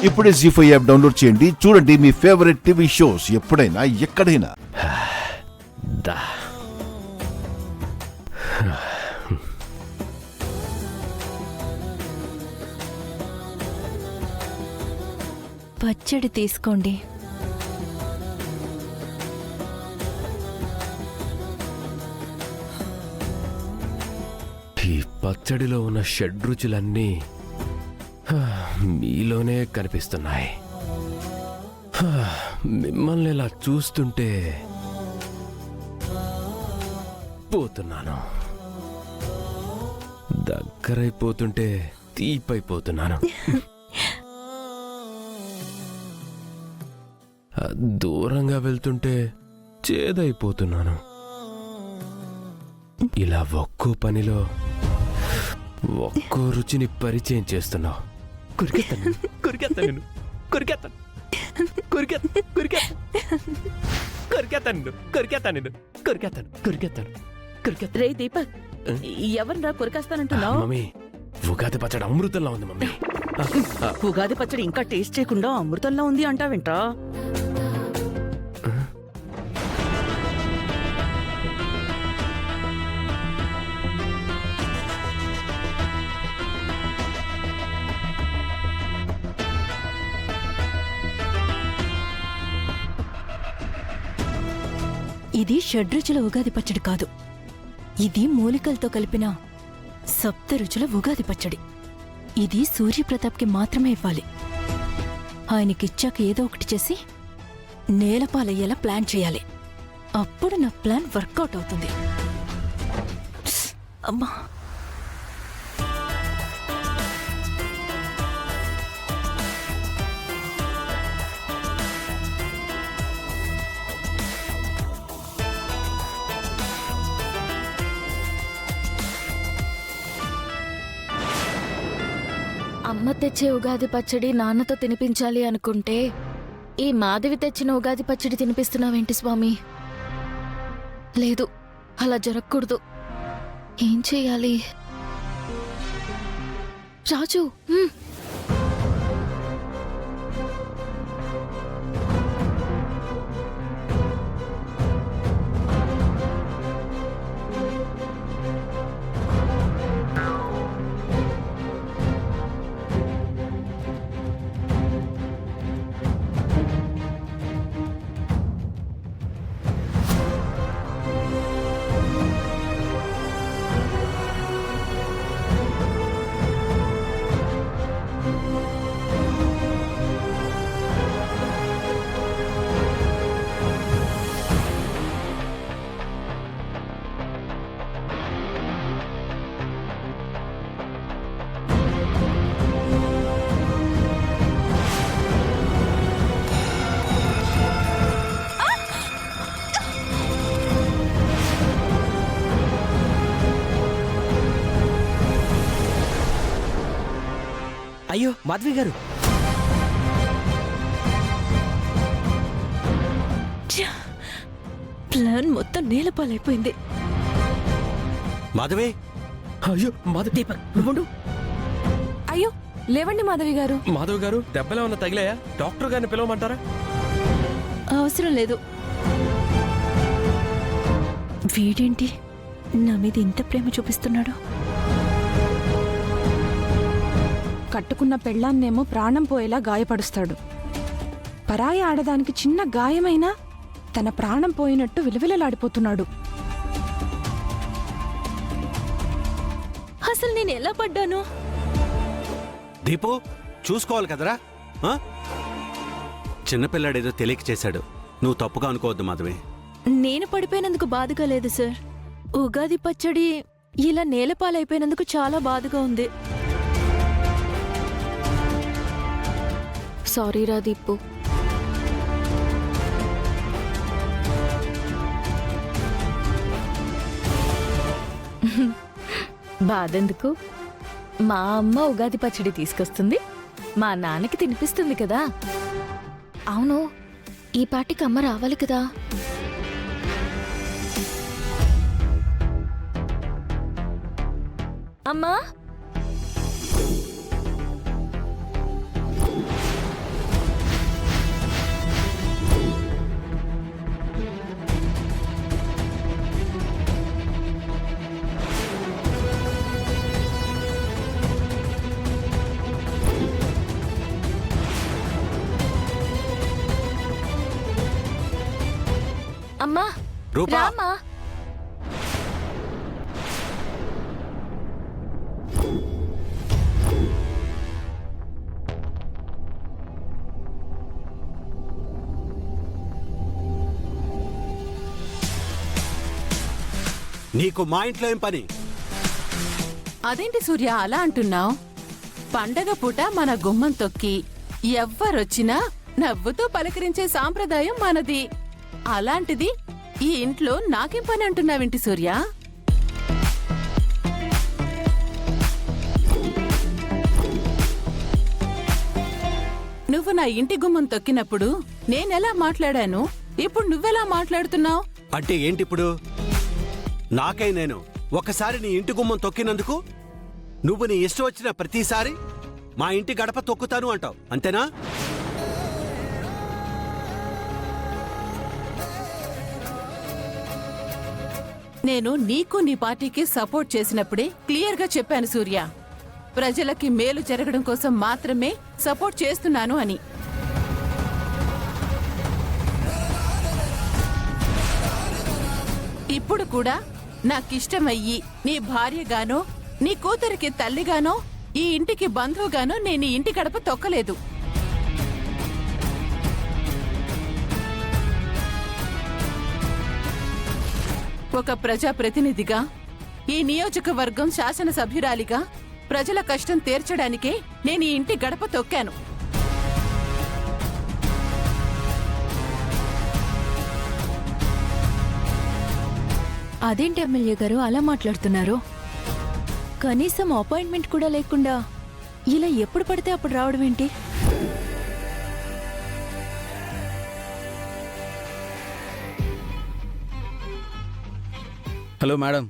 ఇప్పుడే జీ5 app download చేయండి. చూడండి మీ ఫేవరెట్ టీవీ షోస్ ఎప్పుడైనా ఎక్కడైనా. పచ్చడి తీసుకోండి. ఈ పచ్చడిలో ఉన్న షడ్రుచులన్నీ మీలోనే కనిపిస్తున్నాయి. మిమ్మల్ని ఇలా చూస్తుంటే పోతున్నాను, దగ్గరైపోతుంటే తీపైపోతున్నాను, దూరంగా వెళ్తుంటే చేదైపోతున్నాను. ఇలా ఒక్కో పనిలో ఒక్కో రుచిని పరిచయం చేస్తున్నావు. రే దీపక్, ఎవరిరా కొరికేస్తానంటున్నావు? మమ్మీ, ఉగాది పచ్చడి అమృతంలా ఉంది మమ్మీ. ఉగాది పచ్చడి ఇంకా టేస్ట్ చేయకుండా అమృతంలా ఉంది అంటావేంట్రా? ఇది షడ్రుచుల ఉగాది పచ్చడి కాదు, ఇది మూలికలతో కలిపిన సప్త రుచుల ఉగాది పచ్చడి. ఇది సూర్యప్రతాప్కి మాత్రమే ఇవ్వాలి. ఆయనకిచ్చాక ఏదో ఒకటి చేసి నేలపాలయ్యేలా ప్లాన్ చేయాలి. అప్పుడు నా ప్లాన్ వర్కౌట్ అవుతుంది. అమ్మా, అమ్మ తెచ్చే ఉగాది పచ్చడి నాన్నతో తినిపించాలి అనుకుంటే ఈ మాధవి తెచ్చిన ఉగాది పచ్చడి తినిపిస్తున్నావేంటి స్వామి? లేదు, అలా జరగకూడదు. ఏం చెయ్యాలి? రాజు, అయ్యో మాధవి గారు, ప్లాన్ మొత్తం నేలపాలైపోయింది. మాధవి. అయ్యో మాధవి. దీపక్, నువ్వుండు. అయ్యో లేవండి మాధవి గారు. మాధవ్ గారు, దెబ్బలా ఉన్న తగిలాయా? డాక్టర్ గారిని పిలవమంటారా? అవసరం లేదు. వీడేంటి నా మీద ఇంత ప్రేమ చూపిస్తున్నాడు? కట్టుకున్న పెళ్ళాన్నేమో ప్రాణం పోయేలా గాయపడుస్తాడు. పరాయి ఆడదానికి చిన్న గాయమైనా తన ప్రాణం పోయినట్టు విలవిలలాడిపోతున్నాడు. అసలు నేను ఎలా పడ్డాను? దీపు, చూసుకోవాలి కదరా. చిన్నపిల్లాడేదో తెలియక చేశాడు, నువ్వు తప్పుగా అనుకోవద్దు మాధవి. నేను పడిపోయినందుకు బాధగా లేదు సార్. ఉగాది పచ్చడి ఇలా నేలపాలైపోయినందుకు చాలా బాధగా ఉంది. సారీ రా దీపు. బాధెందుకు? మా అమ్మ ఉగాది పచ్చడి తీసుకొస్తుంది, మా నాన్నకి తినిపిస్తుంది కదా. అవును, ఈ పాటికి అమ్మ రావాలి కదా. అమ్మా, అమ్మా రూపా రామా. నీకు మా ఇంట్లో ఏం పని? అదేంటి సూర్య అలా అంటున్నావు? పండగ పూట మన గుమ్మం తొక్కి ఎవ్వరొచ్చినా నవ్వుతూ పలకరించే సాంప్రదాయం మనది. అలాంటిది ఈ ఇంట్లో నాకేం పని అంటున్నావేంటి సూర్య? నువ్వు నా ఇంటి గుమ్మం తొక్కినప్పుడు నేనెలా మాట్లాడాను, ఇప్పుడు నువ్వెలా మాట్లాడుతున్నావు? అంటే ఏంటిప్పుడు? నాకై నేను ఒకసారి నీ ఇంటి గుమ్మం తొక్కినందుకు నువ్వు నీ ఇష్టం వచ్చిన ప్రతిసారి మా ఇంటి గడప తొక్కుతాను అంటావు, అంతేనా? నేను నీకు నీ పార్టీకి సపోర్ట్ చేసినప్పుడే క్లియర్గా చెప్పాను సూర్య, ప్రజలకి మేలు జరగడం కోసం మాత్రమే సపోర్ట్ చేస్తున్నాను అని. ఇప్పుడు కూడా నాకిష్టమయ్యి నీ భార్యగానో నీ కూతురికి తల్లిగానో ఈ ఇంటికి బంధువుగానో నేను ఈ ఇంటి గడప తొక్కలేదు. ఒక ప్రజాప్రతినిధిగా, ఈ నియోజకవర్గం శాసనసభ్యురాలిగా ప్రజల కష్టం తీర్చడానికే నేను ఈ ఇంటి గడప తొక్కాను. అదేంటి ఎమ్మెల్యే గారు అలా మాట్లాడుతున్నారు? కనీసం అపాయింట్మెంట్ కూడా లేకుండా ఇలా ఎప్పుడు పడితే అప్పుడు రావడం ఏంటి? హలో మేడం,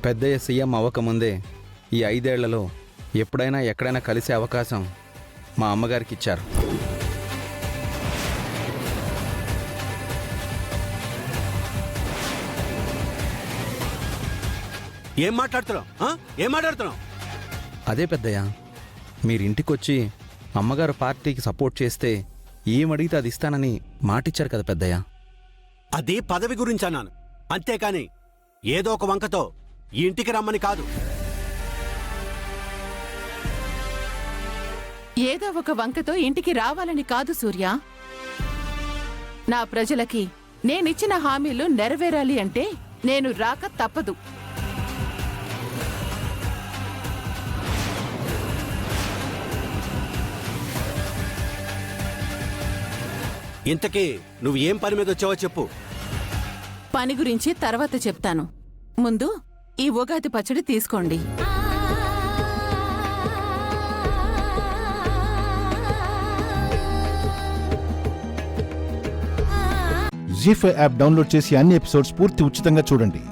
పెద్దయ్య సీఎం అవ్వకముందే ఈ 5 ఏళ్లలో ఎప్పుడైనా ఎక్కడైనా కలిసే అవకాశం మా అమ్మగారికి ఇచ్చారు. ఏం మాట్లాడుతున్నావు? ఏం మాట్లాడుతున్నావు? అదే పెద్దయ్య, మీరింటికొచ్చి అమ్మగారు పార్టీకి సపోర్ట్ చేస్తే ఏమడిగితే అది ఇస్తానని మాటిచ్చారు కదా పెద్దయ్య. అది పదవి గురించి అన్నాను, అంతేకాని ఏదో ఒక వంకతో ఈ ఇంటికి రమ్మని కాదు. ఏదో ఒక వంకతో ఇంటికి రావాలని కాదు సూర్య. నా ప్రజలకి నేనిచ్చిన హామీలు నెరవేరాలి అంటే నేను రాక తప్పదు. ఇంతకీ నువ్వు ఏం పని మీద వచ్చావో చెప్పు. పని గురించి తర్వాత చెప్తాను. ముందు ఈ ఉగాది పచ్చడి తీసుకోండి. జీ5 యాప్ డౌన్లోడ్ చేసి అన్ని ఎపిసోడ్స్ పూర్తి ఉచితంగా చూడండి.